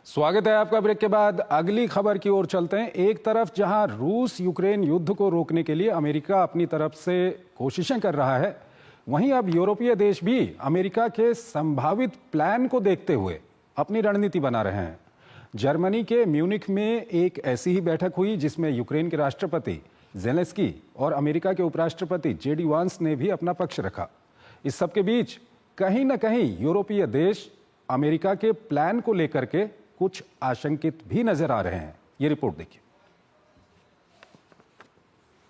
स्वागत है आपका। ब्रेक के बाद अगली खबर की ओर चलते हैं। एक तरफ जहां रूस यूक्रेन युद्ध को रोकने के लिए अमेरिका अपनी तरफ से कोशिशें कर रहा है, वहीं अब यूरोपीय देश भी अमेरिका के संभावित प्लान को देखते हुए अपनी रणनीति बना रहे हैं। जर्मनी के म्यूनिख में एक ऐसी ही बैठक हुई जिसमें यूक्रेन के राष्ट्रपति ज़ेलेंस्की और अमेरिका के उपराष्ट्रपति जेडी वांस ने भी अपना पक्ष रखा। इस सबके बीच कहीं न कहीं यूरोपीय देश अमेरिका के प्लान को लेकर के कुछ आशंकित भी नजर आ रहे हैं। ये रिपोर्ट देखिए।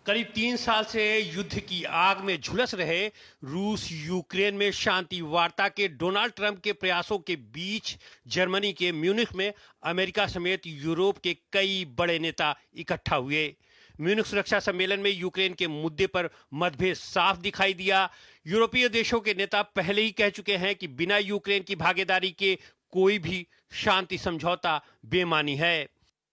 करीब 3 साल से युद्ध की आग में झुलस रहे रूस यूक्रेन में शांति वार्ता के डोनाल्ड ट्रंप के प्रयासों के बीच जर्मनी के म्यूनिख में अमेरिका समेत यूरोप के कई बड़े नेता इकट्ठा हुए। म्यूनिख सुरक्षा सम्मेलन में यूक्रेन के मुद्दे पर मतभेद साफ दिखाई दिया। यूरोपीय देशों के नेता पहले ही कह चुके हैं कि बिना यूक्रेन की भागीदारी के कोई भी शांति समझौता बेमानी है।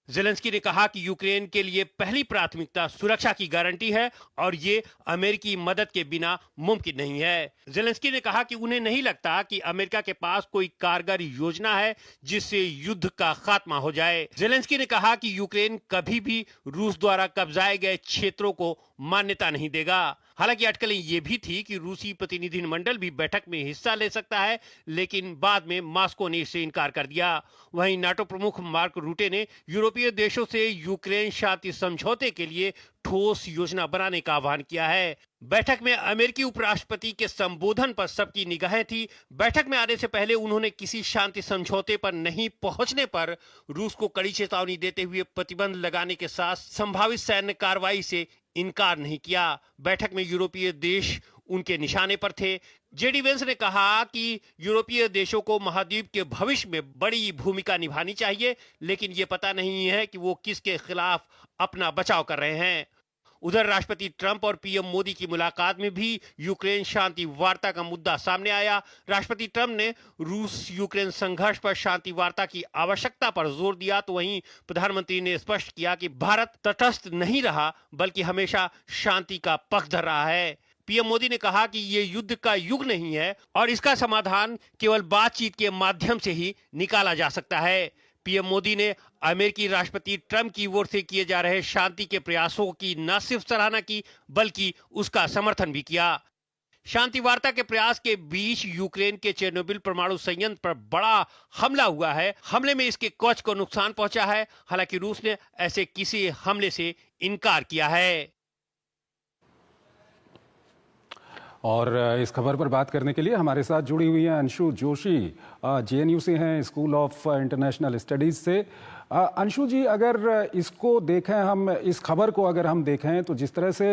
ज़ेलेंस्की ने कहा कि यूक्रेन के लिए पहली प्राथमिकता सुरक्षा की गारंटी है और ये अमेरिकी मदद के बिना मुमकिन नहीं है। ज़ेलेंस्की ने कहा कि उन्हें नहीं लगता कि अमेरिका के पास कोई कारगर योजना है जिससे युद्ध का खात्मा हो जाए। ज़ेलेंस्की ने कहा कि यूक्रेन कभी भी रूस द्वारा कब्जाए गए क्षेत्रों को मान्यता नहीं देगा। हालांकि अटकलें ये भी थी कि रूसी प्रतिनिधिमंडल भी बैठक में हिस्सा ले सकता है, लेकिन बाद में मॉस्को ने इससे इनकार कर दिया। वहीं नाटो प्रमुख मार्क रूटे ने यूरोपीय देशों से यूक्रेन शांति समझौते के लिए ठोस योजना बनाने का आह्वान किया है। बैठक में अमेरिकी उपराष्ट्रपति के संबोधन पर सबकी निगाहें थी। बैठक में आने से पहले उन्होंने किसी शांति समझौते पर नहीं पहुंचने पर रूस को कड़ी चेतावनी देते हुए प्रतिबंध लगाने के साथ संभावित सैन्य कार्रवाई से इनकार नहीं किया। बैठक में यूरोपीय देश उनके निशाने पर थे। जेडी वेंस ने कहा कि यूरोपीय देशों को महाद्वीप के भविष्य में बड़ी भूमिका निभानी चाहिए, लेकिन ये पता नहीं है कि वो किसके खिलाफ अपना बचाव कर रहे हैं। उधर राष्ट्रपति ट्रंप और पीएम मोदी की मुलाकात में भी यूक्रेन शांति वार्ता का मुद्दा सामने आया। राष्ट्रपति ट्रंप ने रूस यूक्रेन संघर्ष पर शांति वार्ता की आवश्यकता पर जोर दिया, तो वहीं प्रधानमंत्री ने स्पष्ट किया कि भारत तटस्थ नहीं रहा बल्कि हमेशा शांति का पक्ष धर रहा है। पीएम मोदी ने कहा कि ये युद्ध का युग नहीं है और इसका समाधान केवल बातचीत के माध्यम से ही निकाला जा सकता है। पीएम मोदी ने अमेरिकी राष्ट्रपति ट्रंप की ओर से किए जा रहे शांति के प्रयासों की न सिर्फ सराहना की बल्कि उसका समर्थन भी किया। शांति वार्ता के प्रयास के बीच यूक्रेन के चेर्नोबिल परमाणु संयंत्र पर बड़ा हमला हुआ है। हमले में इसके कवच को नुकसान पहुंचा है। हालांकि रूस ने ऐसे किसी हमले से इनकार किया है। और इस खबर पर बात करने के लिए हमारे साथ जुड़ी हुई हैं अंशु जोशी, जेएनयू से हैं, स्कूल ऑफ इंटरनेशनल स्टडीज से। अंशु जी, अगर इसको देखें, हम इस खबर को अगर हम देखें तो जिस तरह से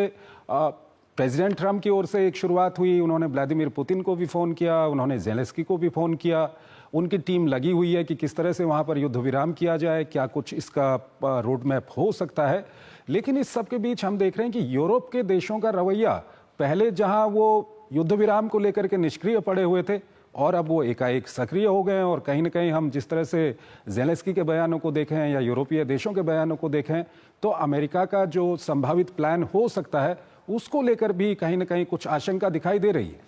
प्रेसिडेंट ट्रंप की ओर से एक शुरुआत हुई, उन्होंने व्लादिमीर पुतिन को भी फ़ोन किया, उन्होंने ज़ेलेंस्की को भी फ़ोन किया, उनकी टीम लगी हुई है कि किस तरह से वहाँ पर युद्ध विराम किया जाए, क्या कुछ इसका रोड मैप हो सकता है। लेकिन इस सब के बीच हम देख रहे हैं कि यूरोप के देशों का रवैया, पहले जहां वो युद्ध विराम को लेकर के निष्क्रिय पड़े हुए थे और अब वो एकाएक सक्रिय हो गए हैं। और कहीं ना कहीं हम जिस तरह से ज़ेलेंस्की के बयानों को देखें या यूरोपीय देशों के बयानों को देखें तो अमेरिका का जो संभावित प्लान हो सकता है उसको लेकर भी कहीं ना कहीं कुछ आशंका दिखाई दे रही है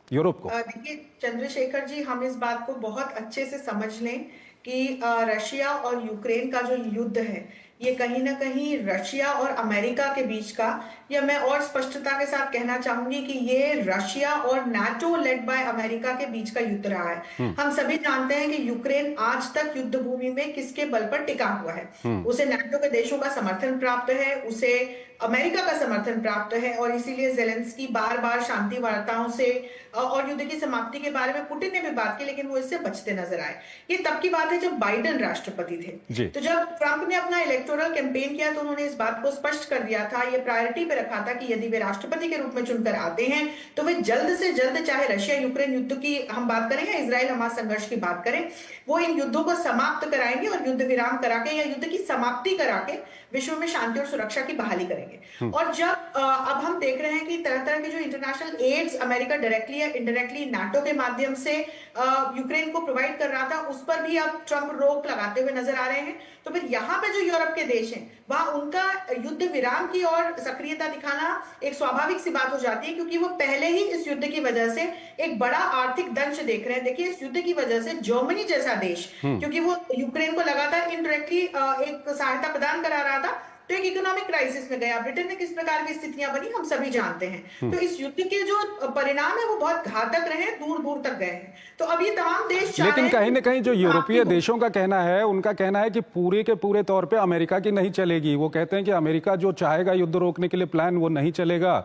यूरोप को। देखिए चंद्रशेखर जी, हम इस बात को बहुत अच्छे से समझ लें कि रशिया और यूक्रेन का जो युद्ध है ये कहीं ना कहीं रशिया और अमेरिका के बीच का, या मैं और स्पष्टता के साथ कहना चाहूंगी कि ये रशिया और नाटो लेड बाय अमेरिका के बीच का युद्ध रहा है। हम सभी जानते हैं कि यूक्रेन आज तक युद्ध भूमि में किसके बल पर टिका हुआ है। उसे नाटो के देशों का समर्थन प्राप्त है, उसे अमेरिका का समर्थन प्राप्त है और इसीलिए ज़ेलेंस्की बार बार शांति वार्ताओं से और युद्ध की समाप्ति के बारे में पुतिन ने भी बात की, लेकिन वो इससे बचते नजर आए। ये तब की बात है जब बाइडेन राष्ट्रपति थे। तो जब ट्रंप ने अपना इलेक्टोरल कैंपेन किया तो उन्होंने इस बात को स्पष्ट कर दिया था, ये प्रायोरिटी पे रखा था कि यदि वे राष्ट्रपति के रूप में चुनकर आते हैं तो वे जल्द से जल्द, चाहे रशिया यूक्रेन युद्ध की हम बात करें या इजराइल हमास संघर्ष की बात करें, वो इन युद्धों को समाप्त कराएंगे और युद्ध विराम करा के या युद्ध की समाप्ति करा के विश्व में शांति और सुरक्षा की बहाली करेंगे। और जब अब हम देख रहे हैं कि तरह तरह के जो इंटरनेशनल एड्स अमेरिका डायरेक्टली या इनडायरेक्टली नाटो के माध्यम से यूक्रेन को प्रोवाइड कर रहा था, उस पर भी अब अब ट्रंप रोक लगाते हुए नजर आ रहे हैं, तो फिर यहाँ पे जो यूरोप के देश हैं वहां उनका युद्ध विराम की ओर सक्रियता दिखाना एक स्वाभाविक सी बात हो जाती है, क्योंकि वो पहले ही इस युद्ध की वजह से एक बड़ा आर्थिक दंश देख रहे हैं। देखिए, इस युद्ध की वजह से जर्मनी जैसा देश, क्योंकि वो यूक्रेन को लगातार इनडायरेक्टली एक सहायता प्रदान करा रहा था, तो एक इकोनॉमिक क्राइसिस में गया। ब्रिटेन में किस प्रकार की स्थितियां बनी हम सभी जानते हैं। तो इस युद्ध के जो परिणाम है वो बहुत घातक रहे, दूर दूर तक गए हैं। तो अब ये तमाम देश चाह लेकिन रहे हैं कहीं ना कहीं जो कि यूरोपीय आपकी- देशों का कहना है, उनका कहना है कि पूरे के पूरे तौर पे अमेरिका की नहीं चलेगी। वो कहते हैं कि अमेरिका जो चाहेगा युद्ध रोकने के लिए प्लान, वो नहीं चलेगा।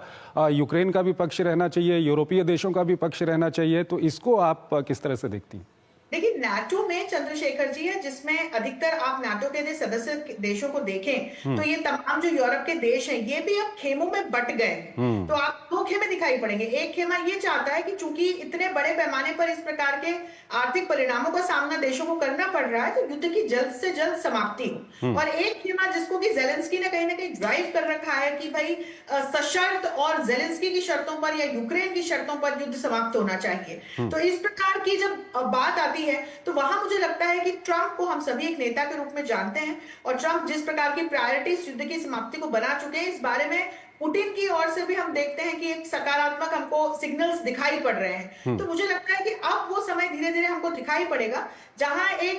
यूक्रेन का भी पक्ष रहना चाहिए, यूरोपीय देशों का भी पक्ष रहना चाहिए। तो इसको आप किस तरह से देखती हैं? देखिए, नाटो में चंद्रशेखर जी है, जिसमें अधिकतर आप नाटो के सदस्य देशों को देखें तो ये तमाम जो यूरोप के देश हैं ये भी अब खेमों में बट गए हैं। तो आप दो खेमे दिखाई पड़ेंगे। एक खेमा ये चाहता है कि चूंकि इतने बड़े पैमाने पर इस प्रकार के आर्थिक परिणामों का सामना देशों को करना पड़ रहा है, तो युद्ध की जल्द से जल्द समाप्ति हो। और एक खेमा जिसको कि जेलेंस्की ने कहीं ना कहीं ड्राइव कर रखा है कि भाई सशर्त और जेलेंस्की की शर्तों पर या यूक्रेन की शर्तों पर युद्ध समाप्त होना चाहिए। तो इस प्रकार की जब बात आती है तो वहां मुझे लगता है कि ट्रंप को हम सभी एक नेता के रूप में जानते हैं, और ट्रंप जिस प्रकार की प्रायोरिटी इस युद्ध की समाप्ति को बना चुके हैं, इस बारे में पुतिन की ओर से भी हम देखते हैं कि एक सकारात्मक हमको सिग्नल्स दिखाई पड़ रहे हैं। तो मुझे लगता है कि अब वो समय धीरे धीरे हमको दिखाई पड़ेगा जहां एक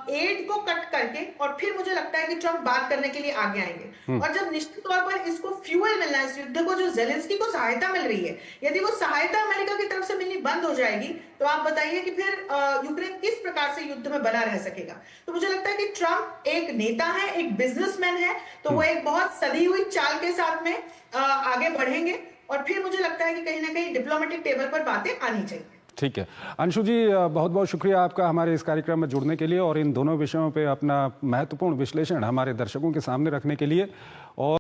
एड को कट करके और फिर मुझे लगता है कि ट्रंप बात करने के लिए आगे आएंगे। और जब निश्चित तौर पर इसको फ्यूल मिलना है, इस युद्ध को जो जेलेंस्की को सहायता मिल रही है, यदि वो सहायता अमेरिका की तरफ से मिलनी बंद हो जाएगी तो आप बताइए कि फिर यूक्रेन किस प्रकार से युद्ध में बना रह सकेगा। तो मुझे लगता है कि ट्रंप एक नेता है, एक बिजनेसमैन है, तो वो एक बहुत सदी हुई चाल के साथ में आगे बढ़ेंगे, और फिर मुझे लगता है कि कहीं ना कहीं डिप्लोमेटिक टेबल पर बातें आनी चाहिए। ठीक है अंशु जी, बहुत बहुत शुक्रिया आपका हमारे इस कार्यक्रम में जुड़ने के लिए और इन दोनों विषयों पे अपना महत्वपूर्ण विश्लेषण हमारे दर्शकों के सामने रखने के लिए। और